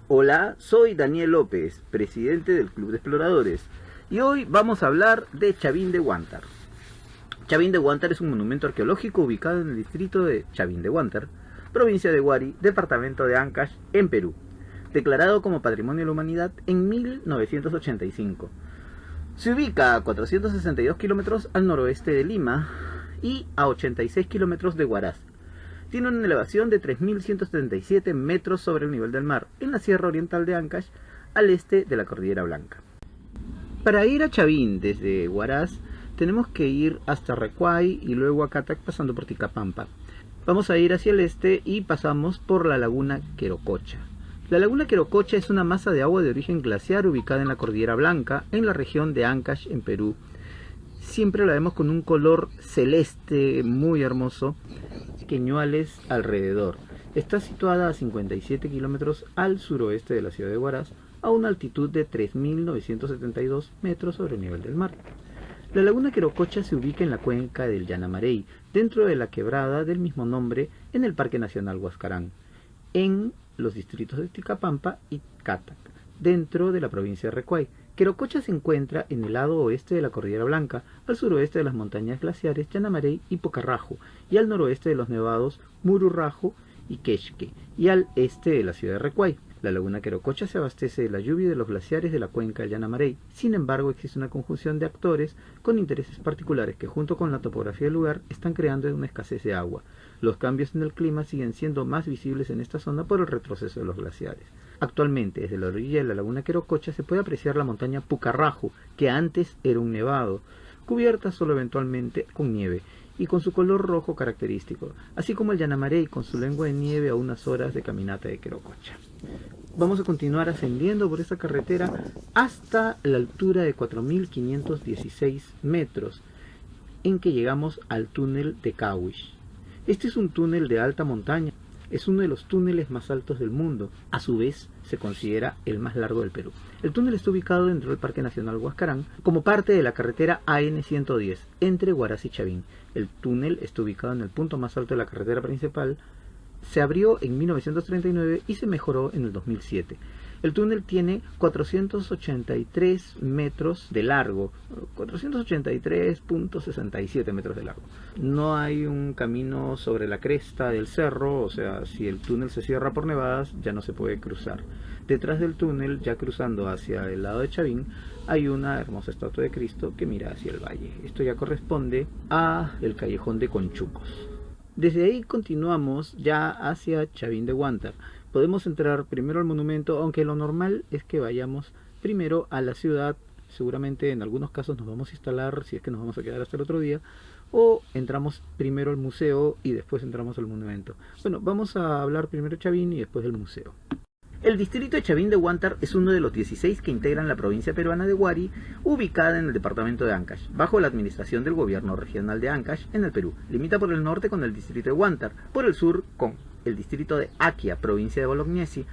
Hola, soy Daniel López, presidente del Club de Exploradores, y hoy vamos a hablar de Chavín de Huántar. Chavín de Huántar es un monumento arqueológico ubicado en el distrito de Chavín de Huántar, provincia de Huari, departamento de Ancash, en Perú, declarado como Patrimonio de la Humanidad en 1985. Se ubica a 462 kilómetros al noroeste de Lima y a 86 kilómetros de Huaraz. Tiene una elevación de 3.177 metros sobre el nivel del mar, en la Sierra Oriental de Ancash, al este de la Cordillera Blanca. Para ir a Chavín desde Huaraz, tenemos que ir hasta Recuay y luego a Catac pasando por Ticapampa. Vamos a ir hacia el este y pasamos por la laguna Querococha. La laguna Querococha es una masa de agua de origen glaciar ubicada en la Cordillera Blanca, en la región de Ancash, en Perú. Siempre la vemos con un color celeste muy hermoso, queñuales alrededor. Está situada a 57 kilómetros al suroeste de la ciudad de Huaraz, a una altitud de 3.972 metros sobre el nivel del mar. La laguna Querococha se ubica en la cuenca del Llanamarey, dentro de la quebrada del mismo nombre en el Parque Nacional Huascarán, en los distritos de Ticapampa y Catac, dentro de la provincia de Recuay. Querococha se encuentra en el lado oeste de la Cordillera Blanca, al suroeste de las montañas glaciares Llanamarey y Pocarrajo, y al noroeste de los nevados Mururrajo y Quexque, y al este de la ciudad de Recuay. La laguna Querococha se abastece de la lluvia de los glaciares de la cuenca del Llanamarey. Sin embargo, existe una conjunción de actores con intereses particulares que, junto con la topografía del lugar, están creando una escasez de agua. Los cambios en el clima siguen siendo más visibles en esta zona por el retroceso de los glaciares. Actualmente, desde la orilla de la laguna Querococha se puede apreciar la montaña Pucarrajo, que antes era un nevado, cubierta solo eventualmente con nieve, y con su color rojo característico, así como el Llanamarey con su lengua de nieve a unas horas de caminata de Querococha. Vamos a continuar ascendiendo por esta carretera hasta la altura de 4.516 metros, en que llegamos al túnel de Cahuich. Este es un túnel de alta montaña. Es uno de los túneles más altos del mundo. A su vez, se considera el más largo del Perú. El túnel está ubicado dentro del Parque Nacional Huascarán, como parte de la carretera AN-110, entre Huaraz y Chavín. El túnel está ubicado en el punto más alto de la carretera principal. Se abrió en 1939 y se mejoró en el 2007. El túnel tiene 483 metros de largo, 483.67 metros de largo. No hay un camino sobre la cresta del cerro, o sea, si el túnel se cierra por nevadas, ya no se puede cruzar. Detrás del túnel, ya cruzando hacia el lado de Chavín, hay una hermosa estatua de Cristo que mira hacia el valle. Esto ya corresponde a el callejón de Conchucos. Desde ahí continuamos ya hacia Chavín de Huántar. Podemos entrar primero al monumento, aunque lo normal es que vayamos primero a la ciudad. Seguramente en algunos casos nos vamos a instalar, si es que nos vamos a quedar hasta el otro día, o entramos primero al museo y después entramos al monumento. Bueno, vamos a hablar primero de Chavín y después del museo. El distrito de Chavín de Huántar es uno de los 16 que integran la provincia peruana de Huari, ubicada en el departamento de Ancash, bajo la administración del gobierno regional de Ancash, en el Perú. Limita por el norte con el distrito de Huántar, por el sur con el distrito de Aquia, provincia de Bolognesi,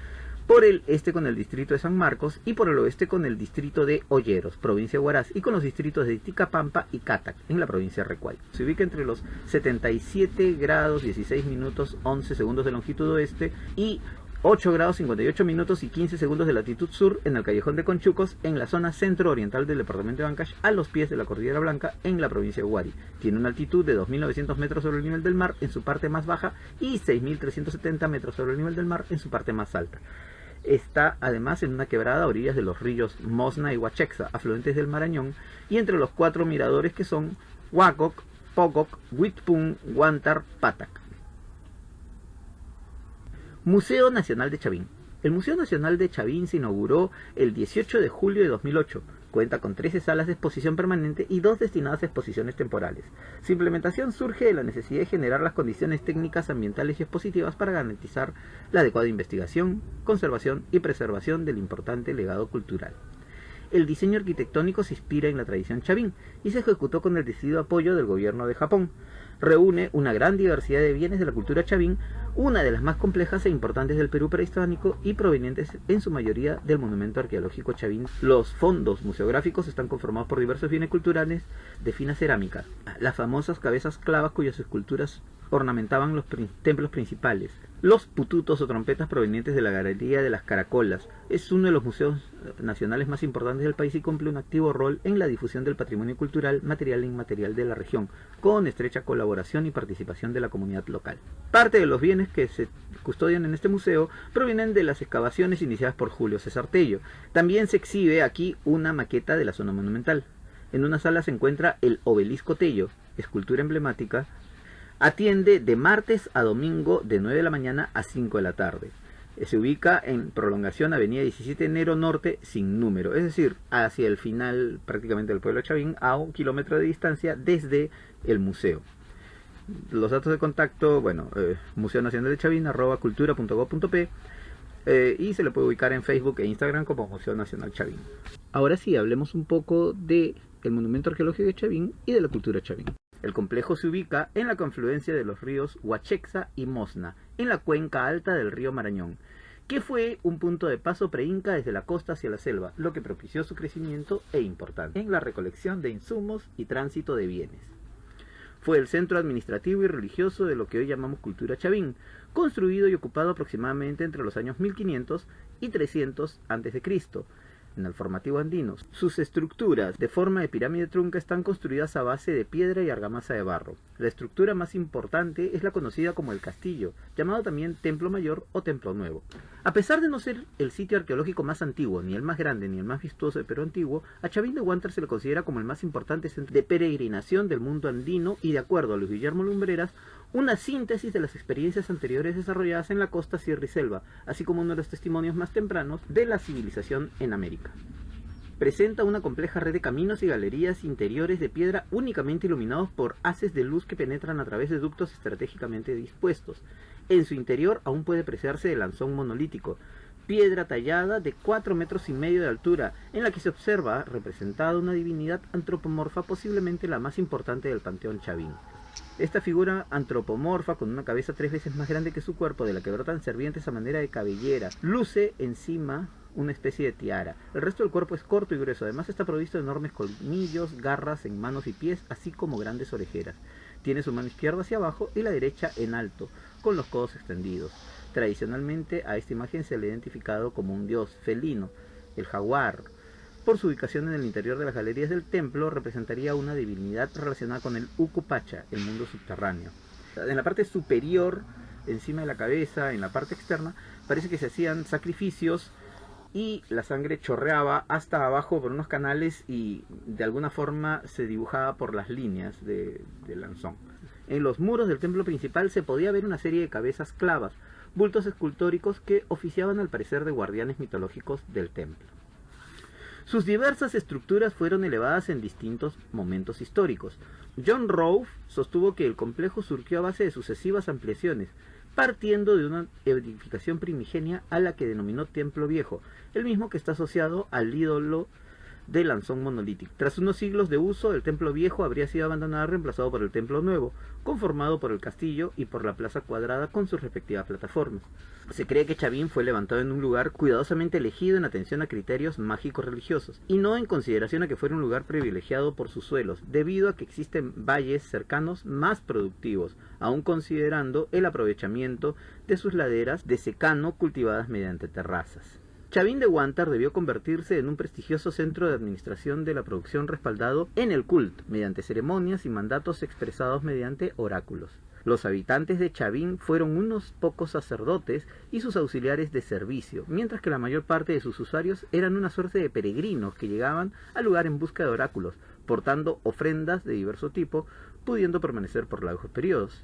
por el este con el distrito de San Marcos y por el oeste con el distrito de Olleros, provincia de Huaraz, y con los distritos de Ticapampa y Catac, en la provincia de Recuay. Se ubica entre los 77 grados 16 minutos 11 segundos de longitud oeste y 8 grados 58 minutos y 15 segundos de latitud sur en el callejón de Conchucos, en la zona centro-oriental del departamento de Ancash, a los pies de la Cordillera Blanca, en la provincia de Huari. Tiene una altitud de 2.900 metros sobre el nivel del mar en su parte más baja y 6.370 metros sobre el nivel del mar en su parte más alta. Está además en una quebrada a orillas de los ríos Mosna y Huachexa, afluentes del Marañón, y entre los 4 miradores que son Huacoc, Pococ, Huitpún, Huántar, Patac. Museo Nacional de Chavín. El Museo Nacional de Chavín se inauguró el 18 de julio de 2008. Cuenta con 13 salas de exposición permanente y 2 destinadas a exposiciones temporales. Su implementación surge de la necesidad de generar las condiciones técnicas, ambientales y expositivas para garantizar la adecuada investigación, conservación y preservación del importante legado cultural. El diseño arquitectónico se inspira en la tradición Chavín y se ejecutó con el decidido apoyo del gobierno de Japón. Reúne una gran diversidad de bienes de la cultura Chavín, una de las más complejas e importantes del Perú prehispánico y provenientes en su mayoría del monumento arqueológico Chavín. Los fondos museográficos están conformados por diversos bienes culturales de fina cerámica, las famosas cabezas clavas cuyas esculturas ornamentaban los templos principales. Los pututos o trompetas provenientes de la Galería de las Caracolas es uno de los museos nacionales más importantes del país y cumple un activo rol en la difusión del patrimonio cultural, material e inmaterial de la región, con estrecha colaboración y participación de la comunidad local. Parte de los bienes que se custodian en este museo provienen de las excavaciones iniciadas por Julio César Tello. También se exhibe aquí una maqueta de la zona monumental. En una sala se encuentra el Obelisco Tello, escultura emblemática. Atiende de martes a domingo de 9 de la mañana a 5 de la tarde. Se ubica en prolongación Avenida 17 de Enero Norte sin número, es decir, hacia el final prácticamente del pueblo de Chavín, a 1 kilómetro de distancia desde el museo. Los datos de contacto, bueno, Museo Nacional de Chavín, @cultura.gov.p, y se le puede ubicar en Facebook e Instagram como Museo Nacional Chavín. Ahora sí, hablemos un poco del monumento arqueológico de Chavín y de la cultura Chavín. El complejo se ubica en la confluencia de los ríos Huachexa y Mosna, en la cuenca alta del río Marañón, que fue un punto de paso preinca desde la costa hacia la selva, lo que propició su crecimiento e importancia en la recolección de insumos y tránsito de bienes. Fue el centro administrativo y religioso de lo que hoy llamamos cultura Chavín, construido y ocupado aproximadamente entre los años 1500 y 300 a.C., en el formativo andino. Sus estructuras de forma de pirámide trunca están construidas a base de piedra y argamasa de barro. La estructura más importante es la conocida como el castillo, llamado también Templo Mayor o Templo Nuevo. A pesar de no ser el sitio arqueológico más antiguo, ni el más grande, ni el más vistoso de Perú antiguo, a Chavín de Huántar se le considera como el más importante centro de peregrinación del mundo andino y, de acuerdo a Luis Guillermo Lumbreras, una síntesis de las experiencias anteriores desarrolladas en la costa, sierra y selva, así como uno de los testimonios más tempranos de la civilización en América. Presenta una compleja red de caminos y galerías interiores de piedra únicamente iluminados por haces de luz que penetran a través de ductos estratégicamente dispuestos. En su interior aún puede apreciarse el lanzón monolítico, piedra tallada de 4,5 metros de altura, en la que se observa representada una divinidad antropomorfa, posiblemente la más importante del panteón Chavín. Esta figura antropomorfa, con una cabeza 3 veces más grande que su cuerpo, de la que brotan serpientes a manera de cabellera, luce encima una especie de tiara. El resto del cuerpo es corto y grueso, además está provisto de enormes colmillos, garras en manos y pies, así como grandes orejeras. Tiene su mano izquierda hacia abajo y la derecha en alto, con los codos extendidos. Tradicionalmente a esta imagen se le ha identificado como un dios felino, el jaguar. Por su ubicación en el interior de las galerías del templo, representaría una divinidad relacionada con el Ucupacha, el mundo subterráneo. En la parte superior, encima de la cabeza, en la parte externa, parece que se hacían sacrificios y la sangre chorreaba hasta abajo por unos canales y de alguna forma se dibujaba por las líneas del lanzón. En los muros del templo principal se podía ver una serie de cabezas clavas, bultos escultóricos que oficiaban al parecer de guardianes mitológicos del templo. Sus diversas estructuras fueron elevadas en distintos momentos históricos. John Rolfe sostuvo que el complejo surgió a base de sucesivas ampliaciones, partiendo de una edificación primigenia a la que denominó Templo Viejo, el mismo que está asociado al ídolo de lanzón monolítico. Tras unos siglos de uso, el Templo Viejo habría sido abandonado y reemplazado por el Templo Nuevo, conformado por el castillo y por la plaza cuadrada con sus respectivas plataformas. Se cree que Chavín fue levantado en un lugar cuidadosamente elegido en atención a criterios mágicos religiosos, y no en consideración a que fuera un lugar privilegiado por sus suelos, debido a que existen valles cercanos más productivos, aun considerando el aprovechamiento de sus laderas de secano cultivadas mediante terrazas. Chavín de Huántar debió convertirse en un prestigioso centro de administración de la producción respaldado en el culto, mediante ceremonias y mandatos expresados mediante oráculos. Los habitantes de Chavín fueron unos pocos sacerdotes y sus auxiliares de servicio, mientras que la mayor parte de sus usuarios eran una suerte de peregrinos que llegaban al lugar en busca de oráculos, portando ofrendas de diverso tipo, pudiendo permanecer por largos periodos.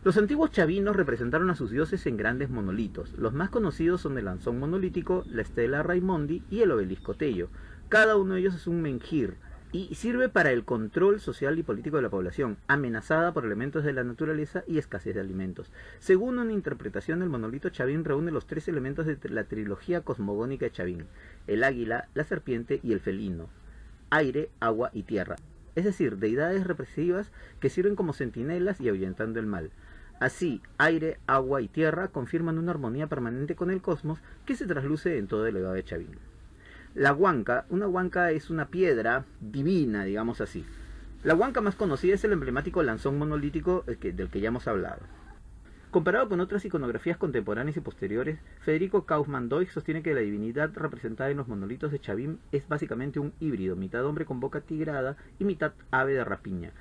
Los antiguos chavinos representaron a sus dioses en grandes monolitos. Los más conocidos son el lanzón monolítico, la estela Raimondi y el obelisco Tello. Cada uno de ellos es un menhir y sirve para el control social y político de la población, amenazada por elementos de la naturaleza y escasez de alimentos. Según una interpretación, el monolito Chavín reúne los 3 elementos de la trilogía cosmogónica de Chavín: el águila, la serpiente y el felino, aire, agua y tierra, es decir, deidades represivas que sirven como centinelas y ahuyentando el mal. Así, aire, agua y tierra confirman una armonía permanente con el cosmos que se trasluce en todo el legado de Chavín. La huanca, una huanca es una piedra divina, digamos así. La huanca más conocida es el emblemático lanzón monolítico del que ya hemos hablado. Comparado con otras iconografías contemporáneas y posteriores, Federico Kaufmann-Doig sostiene que la divinidad representada en los monolitos de Chavim es básicamente un híbrido, mitad hombre con boca tigrada y mitad ave de rapiña,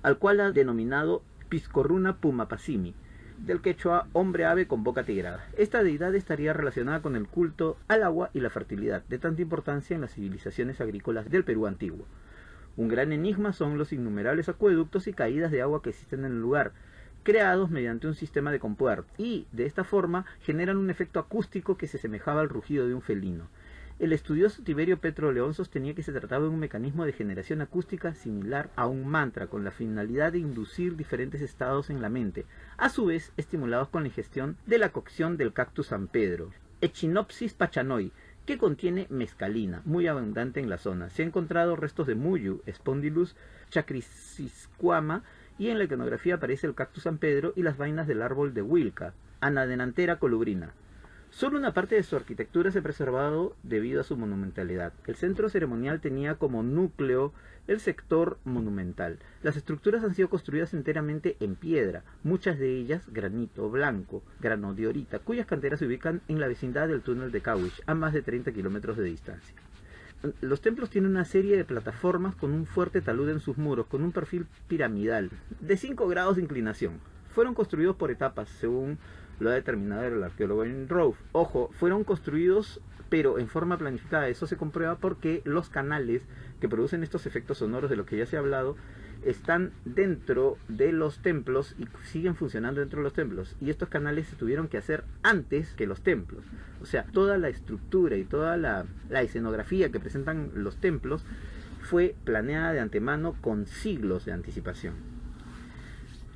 al cual ha denominado Piscorruna Pumapacimi, del quechua hombre-ave con boca tigrada. Esta deidad estaría relacionada con el culto al agua y la fertilidad, de tanta importancia en las civilizaciones agrícolas del Perú antiguo. Un gran enigma son los innumerables acueductos y caídas de agua que existen en el lugar, creados mediante un sistema de compuertas, y de esta forma generan un efecto acústico que se asemejaba al rugido de un felino. El estudioso Tiberio Petro León sostenía que se trataba de un mecanismo de generación acústica similar a un mantra, con la finalidad de inducir diferentes estados en la mente, a su vez estimulados con la ingestión de la cocción del cactus San Pedro, Echinopsis pachanoi, que contiene mescalina, muy abundante en la zona. Se han encontrado restos de Muyu, Spondylus chacrisisquama, y en la iconografía aparece el cactus San Pedro y las vainas del árbol de Huilca, Anadenantera colubrina. Solo una parte de su arquitectura se ha preservado debido a su monumentalidad. El centro ceremonial tenía como núcleo el sector monumental. Las estructuras han sido construidas enteramente en piedra, muchas de ellas granito blanco, granodiorita, cuyas canteras se ubican en la vecindad del túnel de Cahuich, a más de 30 kilómetros de distancia. Los templos tienen una serie de plataformas con un fuerte talud en sus muros, con un perfil piramidal de 5 grados de inclinación. Fueron construidos por etapas, según lo ha determinado el arqueólogo Rove. Ojo, fueron construidos pero en forma planificada. Eso se comprueba porque los canales que producen estos efectos sonoros de los que ya se ha hablado están dentro de los templos y siguen funcionando dentro de los templos, y estos canales se tuvieron que hacer antes que los templos. O sea, toda la estructura y toda la escenografía que presentan los templos fue planeada de antemano con siglos de anticipación.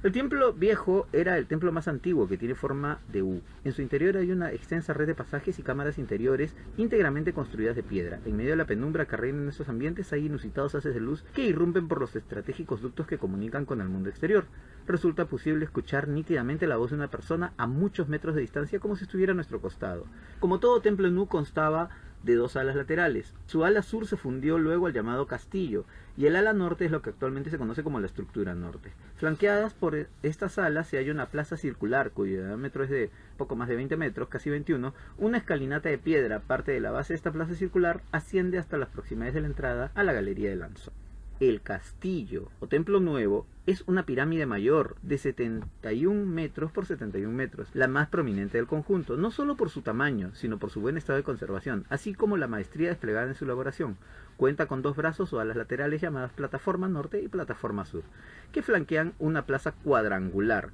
El templo viejo era el templo más antiguo, que tiene forma de U. En su interior hay una extensa red de pasajes y cámaras interiores íntegramente construidas de piedra. En medio de la penumbra que reina en estos ambientes hay inusitados haces de luz que irrumpen por los estratégicos ductos que comunican con el mundo exterior. Resulta posible escuchar nítidamente la voz de una persona a muchos metros de distancia, como si estuviera a nuestro costado. Como todo templo en U, constaba de 2 alas laterales. Su ala sur se fundió luego al llamado castillo, y el ala norte es lo que actualmente se conoce como la estructura norte. Flanqueadas por estas alas se halla una plaza circular, cuyo diámetro es de poco más de 20 metros, casi 21, una escalinata de piedra. Parte de la base de esta plaza circular asciende hasta las proximidades de la entrada a la galería de Lanzón. El castillo, o templo nuevo, es una pirámide mayor de 71 metros por 71 metros, la más prominente del conjunto, no solo por su tamaño, sino por su buen estado de conservación, así como la maestría desplegada en su elaboración. Cuenta con 2 brazos o alas laterales llamadas plataforma norte y plataforma sur, que flanquean una plaza cuadrangular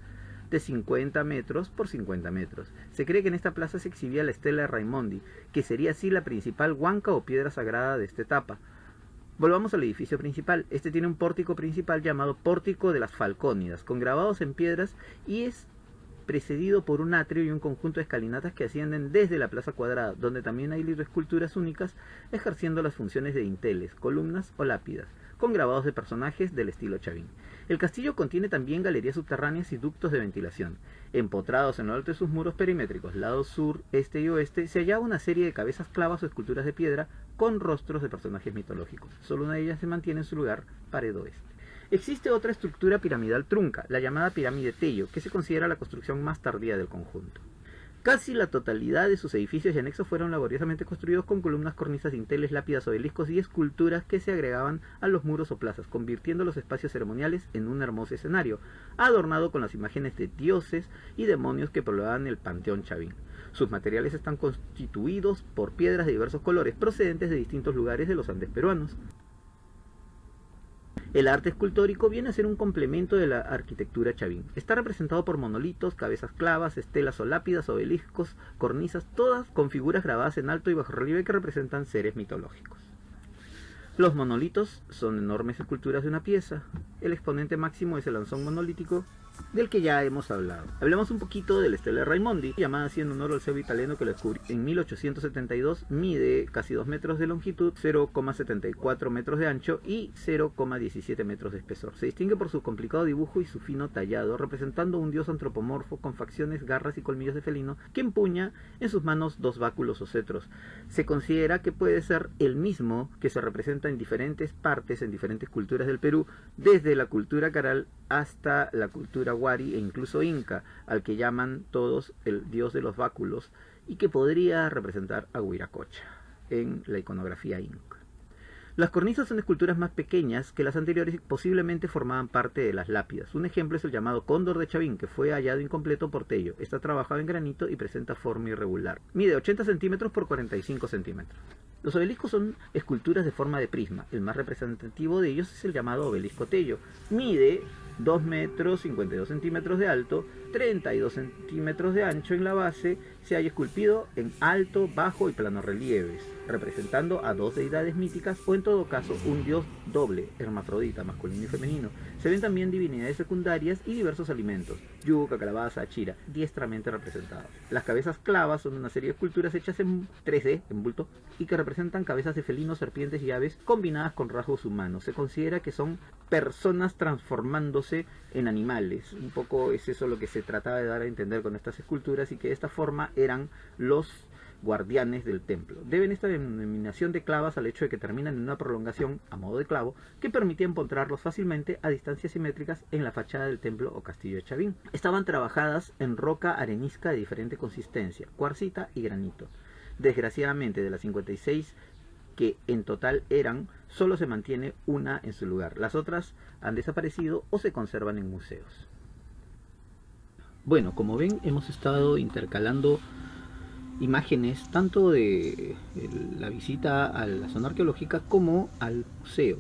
de 50 metros por 50 metros. Se cree que en esta plaza se exhibía la estela de Raimondi, que sería así la principal huanca o piedra sagrada de esta etapa. Volvamos al edificio principal. Este tiene un pórtico principal llamado Pórtico de las Falcónidas, con grabados en piedras, y es precedido por un atrio y un conjunto de escalinatas que ascienden desde la plaza cuadrada, donde también hay esculturas únicas ejerciendo las funciones de dinteles, columnas o lápidas, con grabados de personajes del estilo Chavín. El castillo contiene también galerías subterráneas y ductos de ventilación. Empotrados en lo alto de sus muros perimétricos, lados sur, este y oeste, se hallaba una serie de cabezas clavas o esculturas de piedra con rostros de personajes mitológicos. Solo una de ellas se mantiene en su lugar, pared oeste. Existe otra estructura piramidal trunca, la llamada pirámide Tello, que se considera la construcción más tardía del conjunto. Casi la totalidad de sus edificios y anexos fueron laboriosamente construidos con columnas, cornisas, dinteles, lápidas, obeliscos y esculturas que se agregaban a los muros o plazas, convirtiendo los espacios ceremoniales en un hermoso escenario, adornado con las imágenes de dioses y demonios que poblaban el panteón Chavín. Sus materiales están constituidos por piedras de diversos colores, procedentes de distintos lugares de los Andes peruanos. El arte escultórico viene a ser un complemento de la arquitectura Chavín. Está representado por monolitos, cabezas clavas, estelas o lápidas, obeliscos, cornisas, todas con figuras grabadas en alto y bajo relieve que representan seres mitológicos. Los monolitos son enormes esculturas de una pieza. El exponente máximo es el lanzón monolítico, del que ya hemos hablado. Hablemos un poquito del Stella Raimondi, llamada así en honor al cebo italiano que lo descubrió en 1872, mide casi 2 metros de longitud, 0,74 metros de ancho y 0,17 metros de espesor. Se distingue por su complicado dibujo y su fino tallado, representando un dios antropomorfo con facciones, garras y colmillos de felino, que empuña en sus manos 2 báculos o cetros. Se considera que puede ser el mismo que se representa en diferentes partes, en diferentes culturas del Perú, desde la cultura caral hasta la cultura wari e incluso inca, al que llaman todos el dios de los báculos, y que podría representar a Huiracocha en la iconografía inca. Las cornisas son esculturas más pequeñas que las anteriores y posiblemente formaban parte de las lápidas. Un ejemplo es el llamado Cóndor de Chavín, que fue hallado incompleto por Tello. Está trabajado en granito y presenta forma irregular. Mide 80 centímetros por 45 centímetros. Los obeliscos son esculturas de forma de prisma. El más representativo de ellos es el llamado obelisco Tello. Mide 2 metros 52 centímetros de alto, 32 centímetros de ancho en la base. Se halla esculpido en alto, bajo y plano relieves, representando a 2 deidades míticas o en todo caso un dios doble, hermafrodita, masculino y femenino. Se ven también divinidades secundarias y diversos alimentos, yuca, calabaza, chira, diestramente representados. Las cabezas clavas son una serie de esculturas hechas en 3D, en bulto, y que representan cabezas de felinos, serpientes y aves combinadas con rasgos humanos. Se considera que son personas transformándose en animales. Un poco es eso lo que se trataba de dar a entender con estas esculturas, y que de esta forma eran los guardianes del templo. Deben esta denominación de clavas al hecho de que terminan en una prolongación a modo de clavo que permitía encontrarlos fácilmente a distancias simétricas en la fachada del templo o castillo de Chavín. Estaban trabajadas en roca arenisca de diferente consistencia, cuarcita y granito. Desgraciadamente, de las 56 que en total eran, solo se mantiene una en su lugar. Las otras han desaparecido o se conservan en museos. Bueno, como ven, hemos estado intercalando imágenes tanto de la visita a la zona arqueológica como al museo.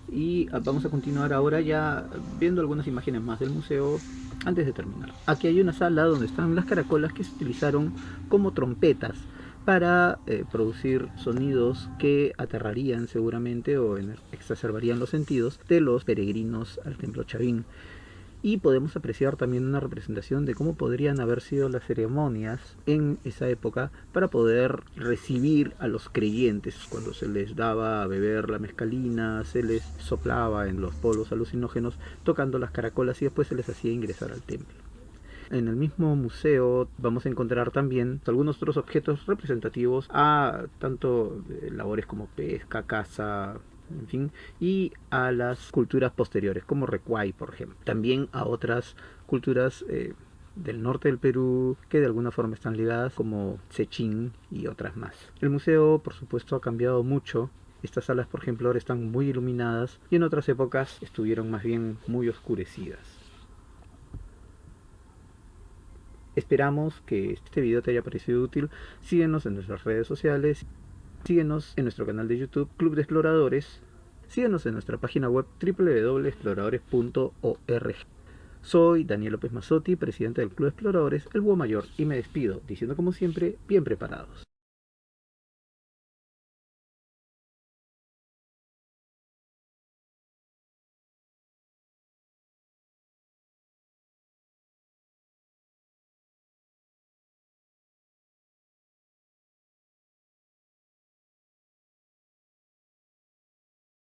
Y vamos a continuar ahora ya viendo algunas imágenes más del museo antes de terminar. Aquí hay una sala donde están las caracolas que se utilizaron como trompetas para producir sonidos que aterrarían seguramente o exacerbarían los sentidos de los peregrinos al templo Chavín. Y podemos apreciar también una representación de cómo podrían haber sido las ceremonias en esa época para poder recibir a los creyentes. Cuando se les daba a beber la mezcalina, se les soplaba en los polvos alucinógenos tocando las caracolas y después se les hacía ingresar al templo. En el mismo museo vamos a encontrar también algunos otros objetos representativos a tanto labores como pesca, caza, en fin, y a las culturas posteriores, como Recuay, por ejemplo. También a otras culturas del norte del Perú que de alguna forma están ligadas, como Sechín y otras más. El museo, por supuesto, ha cambiado mucho. Estas salas, por ejemplo, ahora están muy iluminadas y en otras épocas estuvieron más bien muy oscurecidas. Esperamos que este video te haya parecido útil. Síguenos en nuestras redes sociales. Síguenos en nuestro canal de YouTube, Club de Exploradores. Síguenos en nuestra página web www.exploradores.org. Soy Daniel López Mazzotti, presidente del Club de Exploradores, el Búho Mayor, y me despido diciendo como siempre, bien preparados.